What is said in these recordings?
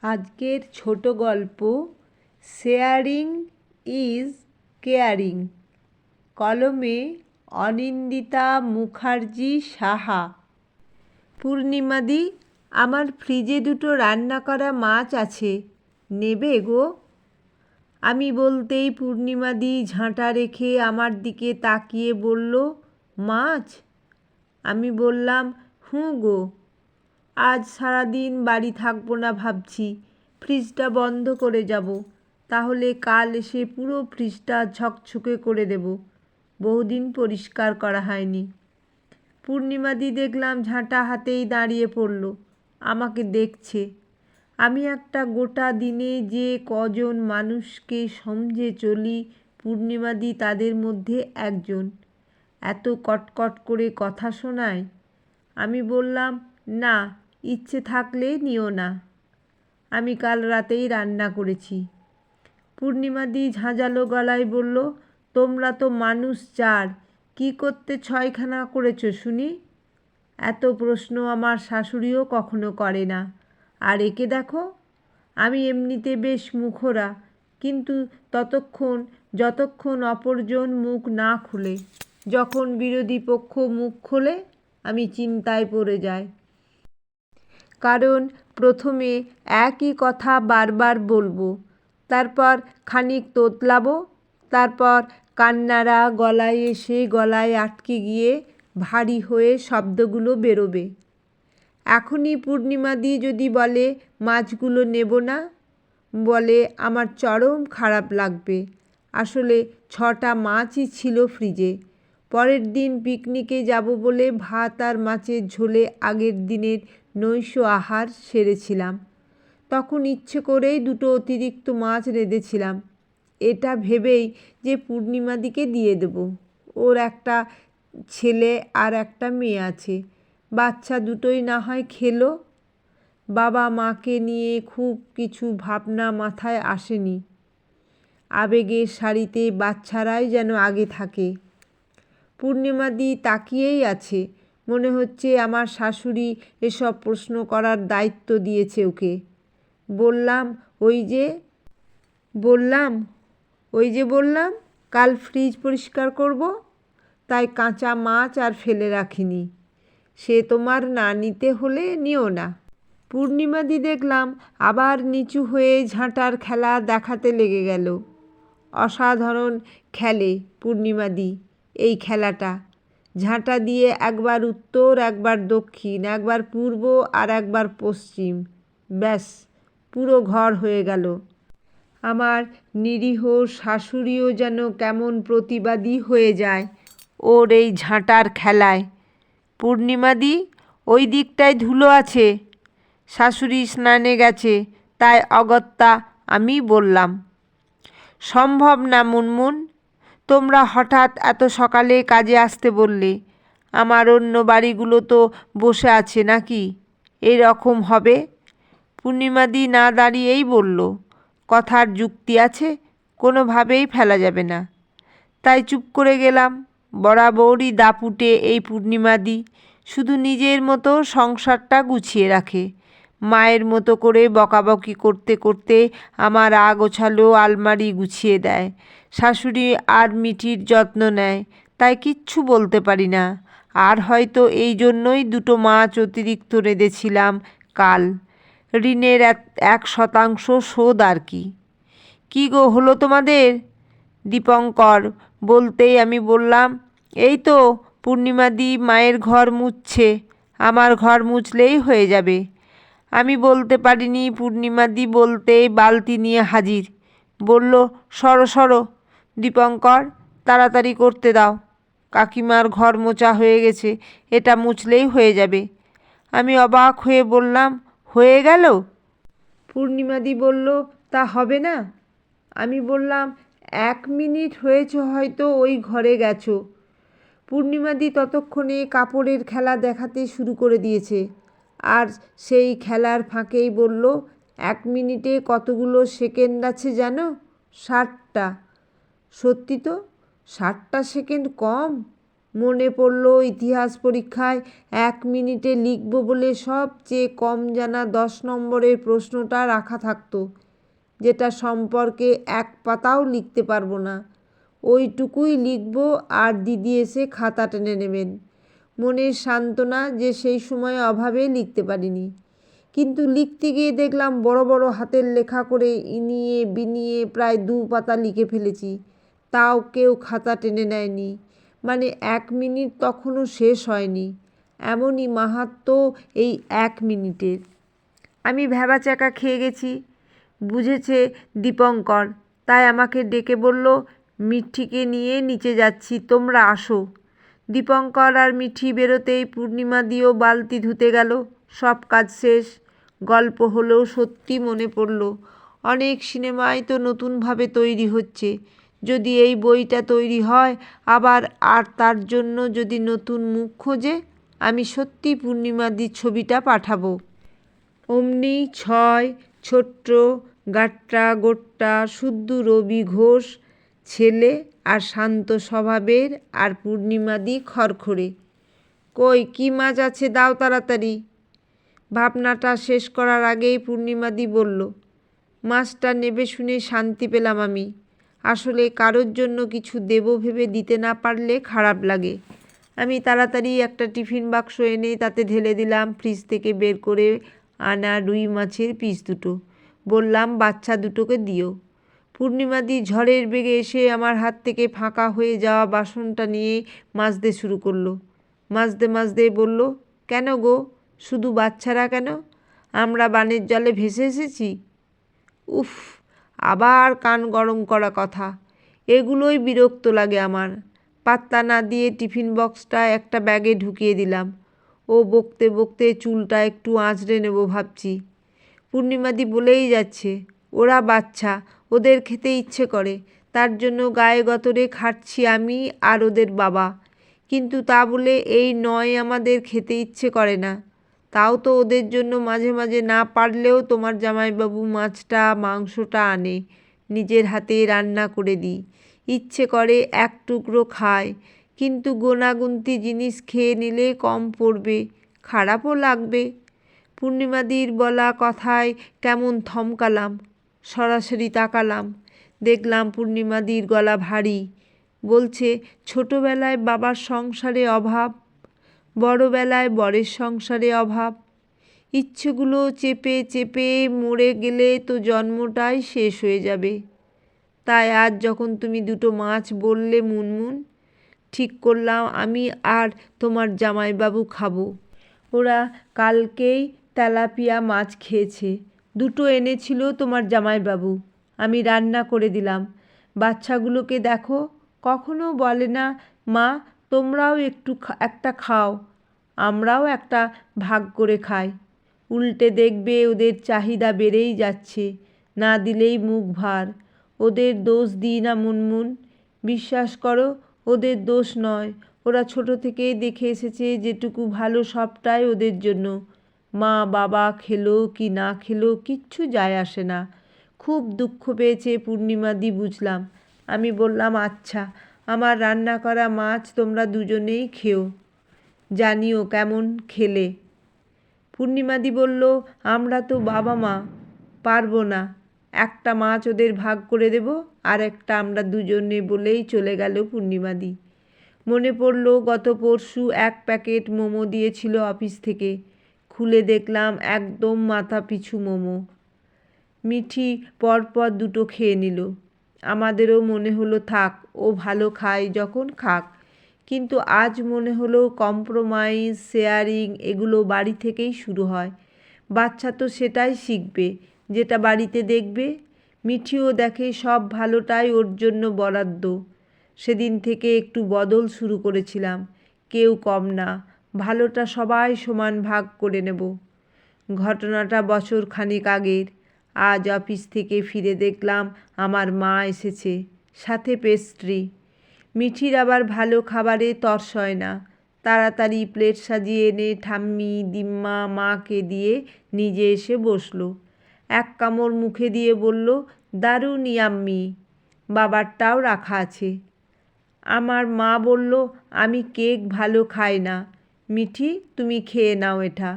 আজকের ছোট গল্প শেয়ারিং ইজ কেয়ারিং। কলমে অনিন্দিতা মুখার্জি সাহা। পূর্ণিমাদি, আমার ফ্রিজে দুটো রান্না করা মাছ আছে, নেবে গো? আমি বলতেই পূর্ণিমাদি ঝাঁটা রেখে আমার দিকে তাকিয়ে বলল, মাছ? আমি বললাম, হুঁ গো, আজ সারাদিন বাড়ি থাকবো না ভাবছি, ফ্রিজটা বন্ধ করে যাব, তাহলে কাল এসে পুরো ফ্রিজটা ঝকঝকে করে দেব, বহুদিন পরিষ্কার করা হয়নি। পূর্ণিমাদি দেখলাম ঝাঁটা হাতেই দাঁড়িয়ে পড়ল, আমাকে দেখছে। আমি একটা গোটা দিনে যে কজন মানুষকে সমঝে চলি, পূর্ণিমাদি তাদের মধ্যে একজন। এত কটকট করে কথা শোনায়। আমি বললাম, না, ইচ্ছে থাকলে নিও না, আমি কাল রাতেই রান্না করেছি। পূর্ণিমাদি ঝাঁঝালো গলায় বলল, তোমরা তো মানুষ চার, কী করতে ছয়খানা করেছো শুনি? এত প্রশ্ন আমার শাশুড়িও কখনো করে না। আর একে দেখো, আমি এমনিতে বেশ মুখরা, কিন্তু যতক্ষণ অপরজন মুখ না খুলে, যখন বিরোধী পক্ষ মুখ খোলে, আমি চিন্তায় পড়ে যাই। কারণ প্রথমে একই কথা বারবার বলবো, তারপর খানিক তোতলাবো, তারপর কান্নারা গলায় এসে গলায় আটকে গিয়ে ভারী হয়ে শব্দগুলো বেরোবে। এখনই পূর্ণিমাদি যদি বলে মাছগুলো নেব না, বলে আমার চরম খারাপ লাগবে। আসলে 6টা মাছই ছিল ফ্রিজে। পরের দিন পিকনিকে যাব বলে ভাত আর মাছের ঝোলে আগের দিনের নৈশ আহার সেরেছিলাম। তখন ইচ্ছে করেই দুটো অতিরিক্ত মাছ রেঁধেছিলাম, এটা ভেবেই যে পূর্ণিমাদিকে দিয়ে দেব। ওর একটা ছেলে আর একটা মেয়ে আছে, বাচ্চা দুটোই না হয় খেলো। বাবা মাকে নিয়ে খুব কিছু ভাবনা মাথায় আসেনি। আবেগের সারিতে বাচ্চারাই যেন আগে থাকে। পূর্ণিমাদি তাকিয়েই আছে, মনে হচ্ছে আমার শাশুড়ি এসব প্রশ্ন করার দায়িত্ব দিয়েছে ওকে। বললাম, বললাম কাল ফ্রিজ পরিষ্কার করব, তাই কাঁচা মাছ আর ফেলে রাখিনি। সে তোমার না নিতে হলে নিও না। পূর্ণিমাদি দেখলাম আবার নিচু হয়ে ঝাঁটার খেলা দেখাতে লেগে গেল। অসাধারণ খেলে পূর্ণিমাদি এই খেলাটা। ঝাঁটা দিয়ে একবার উত্তর, একবার দক্ষিণ, একবার পূর্ব আর একবার পশ্চিম, ব্যাস পুরো ঘর হয়ে গেল। আমার নিরীহ শাশুড়িও যেন কেমন প্রতিবাদী হয়ে যায় ওর এই ঝাঁটার খেলায়। পূর্ণিমাদি, ওই দিকটায় ধুলো আছে, শাশুড়ি স্নানে গেছে, তাই অগত্যা আমি বললাম। সম্ভব না মুনমুন, তোমরা হঠাৎ এত সকালে কাজে আসতে বললে, আমার অন্য বাড়িগুলো তো বসে আছে নাকি এই রকম হবে? পূর্ণিমাদি না দাঁড়িয়েই বলল, কথার যুক্তি আছে, কোনোভাবেই ফেলা যাবে না। তাই চুপ করে গেলাম। বরাবরই দাপুটে এই পূর্ণিমাদি, শুধু নিজের মতো সংসারটা গুছিয়ে রাখে। মায়ের মতো করে বকাবকি করতে করতে আমার আগোছালো আলমারি গুছিয়ে দেয়। শাশুড়ি আর মিঠির যত্ন নেয়, তাই কিচ্ছু বলতে পারি না। আর হয়তো এই জন্যই দুটো মাছ অতিরিক্ত রেঁধেছিলাম কাল, ঋণের 1% শোধ আর কি। কী গো হলো তোমাদের? দীপঙ্কর বলতেই আমি বললাম, এই তো পূর্ণিমাদি মায়ের ঘর মুছছে, আমার ঘর মুছলেই হয়ে যাবে। আমি বলতে পারিনি, পূর্ণিমাদি বলতেই বালতি নিয়ে হাজির। বলল, সরো সরো দীপঙ্কর, তাড়াতাড়ি করতে দাও, কাকিমার ঘর মোছা হয়ে গেছে, এটা মুছলেই হয়ে যাবে। আমি অবাক হয়ে বললাম, হয়ে গেল? পূর্ণিমাদি বলল, তা হবে না? আমি বললাম, 1 মিনিট হয়েছে হয়তো ওই ঘরে গেছো। পূর্ণিমাদি ততক্ষণে কাপড়ের খেলা দেখাতে শুরু করে দিয়েছে, আর সেই খেলার ফাঁকেই বলল, 1 মিনিটে কতগুলো সেকেন্ড আছে জানো? 60টা। সত্যি তো, 60টা সেকেন্ড কম? মনে পড়ল ইতিহাস পরীক্ষায় 1 মিনিটে লিখব বলে সবচেয়ে কম জানা 10 নম্বরের প্রশ্নটা রাখা থাকতো, যেটা সম্পর্কে 1 পাতাও লিখতে পারবো না। ওইটুকুই লিখব আর দিদি এসে খাতা টেনে নেবেন। মনের সান্ত্বনা যে সেই সময়ে অভাবে লিখতে পারিনি। কিন্তু লিখতে গিয়ে দেখলাম বড় বড় হাতের লেখা করে ইনিয়ে বিনিয়ে প্রায় 2 পাতা লিখে ফেলেছি। তাও কেউ খাতা টেনে নেয়নি। মানে 1 মিনিট তখনও শেষ হয়নি। এমনই মাহাত্ম্য এই 1 মিনিটের। আমি ভ্যাবাচ্যাকা খেয়ে গেছি। বুঝেছে দীপঙ্কর, তাই আমাকে ডেকে বলল, মিঠিকে নিয়ে নিচে যাচ্ছি, তোমরা আসো। দীপঙ্কর আর মিঠি বেরোতেই পূর্ণিমাদিও বালতি ধুতে গেল। সব কাজ শেষ। গল্প হলেও সত্যি মনে পড়ল, অনেক সিনেমাই তো নতুনভাবে তৈরি হচ্ছে। যদি এই বইটা তৈরি হয় আবার, আর তার জন্য যদি নতুন মুখ খোঁজে, আমি সত্যি পূর্ণিমাদির ছবিটা পাঠাবো। অমনি ছয়, ছোট্ট, গাট্টা গোট্টা, শুদ্ধ রবি ঘোষ ছেলে আর শান্ত স্বভাবের, আর পূর্ণিমাদি খড়খড়ে। কই কি মাছ আছে, দাও তাড়াতাড়ি। ভাবনাটা শেষ করার আগেই পূর্ণিমাদি বলল, মাছটা নেবে শুনে শান্তি পেলাম আমি। আসলে কারোর জন্য কিছু দেব ভেবে দিতে না পারলে খারাপ লাগে। আমি তাড়াতাড়ি একটা টিফিন বাক্স এনে তাতে ঢেলে দিলাম ফ্রিজ থেকে বের করে আনা রুই মাছের পিস দুটো। বললাম, বাচ্চা দুটোকে দিও। পূর্ণিমাদি ঝড়ের বেগে এসে আমার হাত থেকে ফাঁকা হয়ে যাওয়া বাসনটা নিয়ে মাজতে শুরু করলো। মাজতে মাজতে বলল, কেন গো, শুধু বাচ্চারা কেন? আমরা বানের জলে ভেসে এসেছি? উফ, আবার কান গরম করা কথা। এগুলোই বিরক্ত লাগে আমার। পাত্তা না দিয়ে টিফিন বক্সটা একটা ব্যাগে ঢুকিয়ে দিলাম। ও বকতে বকতে চুলটা একটু আঁচড়ে নেব ভাবছি। পূর্ণিমাদি বলেই যাচ্ছে, ওরা বাচ্চা, ওদের খেতে ইচ্ছে করে, তার জন্য গায়ে গতরে খাটছি আমি আর ওদের বাবা। কিন্তু তা বলে এই নয় আমাদের খেতে ইচ্ছে করে না। তাও তো ওদের জন্য মাঝে মাঝে না পারলেও তোমার জামাইবাবু মাছটা মাংসটা আনে, নিজের হাতে রান্না করে দিই। ইচ্ছে করে এক টুকরো খায়, কিন্তু গোনাগুনতি জিনিস খেয়ে নিলে কম পড়বে, খারাপও লাগবে। পূর্ণিমাদির বলা কথায় কেমন থমকালাম। সরাসরি তাকালাম। দেখলাম পূর্ণিমাদির গলা ভারী। বলছে, ছোটবেলায় বাবার সংসারে অভাব, বড়বেলায় বরের সংসারে অভাব। ইচ্ছেগুলো চেপে চেপে মরে গেলে তো জন্মটাই শেষ হয়ে যাবে। তাই আজ যখন তুমি দুটো মাছ বললে মুনমুন, ঠিক করলাম আমি আর তোমার জামাইবাবু খাবো। ওরা কালকেই তেলাপিয়া মাছ খেয়েছে। দুটো এনেছিল তোমার জামাইবাবু, আমি রান্না করে দিলাম। বাচ্চাগুলোকে দেখো, কখনো বলে না, মা তোমরাও একটা খাও, আমরাও একটা ভাগ করে খাই। উল্টে দেখবে ওদের চাহিদা বেড়েই যাচ্ছে, না দিলেই মুখ ভার। ওদের দোষ দিই না মুনমুন, বিশ্বাস করো, ওদের দোষ নয়। ওরা ছোট থেকেই দেখে এসেছে যেটুকু ভালো সবটাই ওদের জন্য। মা বাবা খেলো কি না খেলো কিচ্ছু যায় আসে না। খুব দুঃখ পেয়েছে পূর্ণিমাদি বুঝলাম। আমি বললাম, আচ্ছা, আমার রান্না করা মাছ তোমরা দুজনেই খেও, জানিও কেমন খেলে। পূর্ণিমাদি বলল, আমরা তো বাবা মা, পারবো না। একটা মাছ ওদের ভাগ করে দেব, আর একটা আমরা দুজনে, বলেই চলে গেল পূর্ণিমাদি। মনে পড়ল গত পরশু 1 প্যাকেট মোমো দিয়েছিল অফিস থেকে। খুলে দেখলাম একদম মাথা পিছু মোমো। মিঠি পরপর দুটো খেয়ে নিল। আমাদেরও মনে হলো থাক, ও ভালো খায় যখন খাক। কিন্তু আজ মনে হলো কম্প্রোমাইজ, শেয়ারিং এগুলো বাড়ি থেকেই শুরু হয়। বাচ্চা তো সেটাই শিখবে যেটা বাড়িতে দেখবে। মিঠিও দেখে সব ভালোটাই ওর জন্য বরাদ্দ। সেদিন থেকে একটু বদল শুরু করেছিলাম, কেউ কম না, ভালোটা সবাই সমান ভাগ করে নেব। ঘটনাটা বছর খানেক আগের। আজ অফিস থেকে ফিরে দেখলাম আমার মা এসেছে, সাথে পেস্ট্রি। মিঠির আবার ভালো খাবারে তর্স হয় না। তাড়াতাড়ি প্লেট সাজিয়ে এনে ঠাম্মি দিম্মা মাকে দিয়ে নিজে এসে বসলো। এক কামড় মুখে দিয়ে বলল, দারুণ ইয়াম্মি। বাবারটাও রাখা আছে। আমার মা বলল আমি কেক ভালো খাই না, মিঠি তুমি খেয়ে নাও এটা।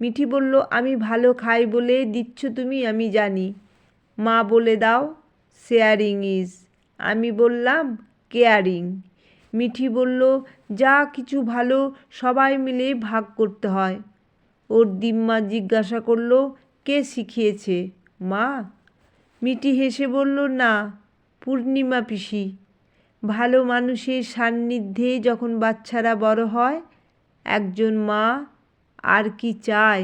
মিঠি বলল আমি ভালো খাই বলে দিচ্ছ তুমি, আমি জানি। মা বলে দাও শেয়ারিং ইজ, আমি বললাম কেয়ারিং। মিঠি বলল যা কিছু ভালো সবাই মিলে ভাগ করতে হয়। ওর দিম্মা জিজ্ঞাসা করলো কে শিখিয়েছে, মা? মিঠি হেসে বলল না, পূর্ণিমা পিসি। ভালো মানুষের সান্নিধ্যে যখন বাচ্চারা বড় হয়, একজন মা আর কি চায়।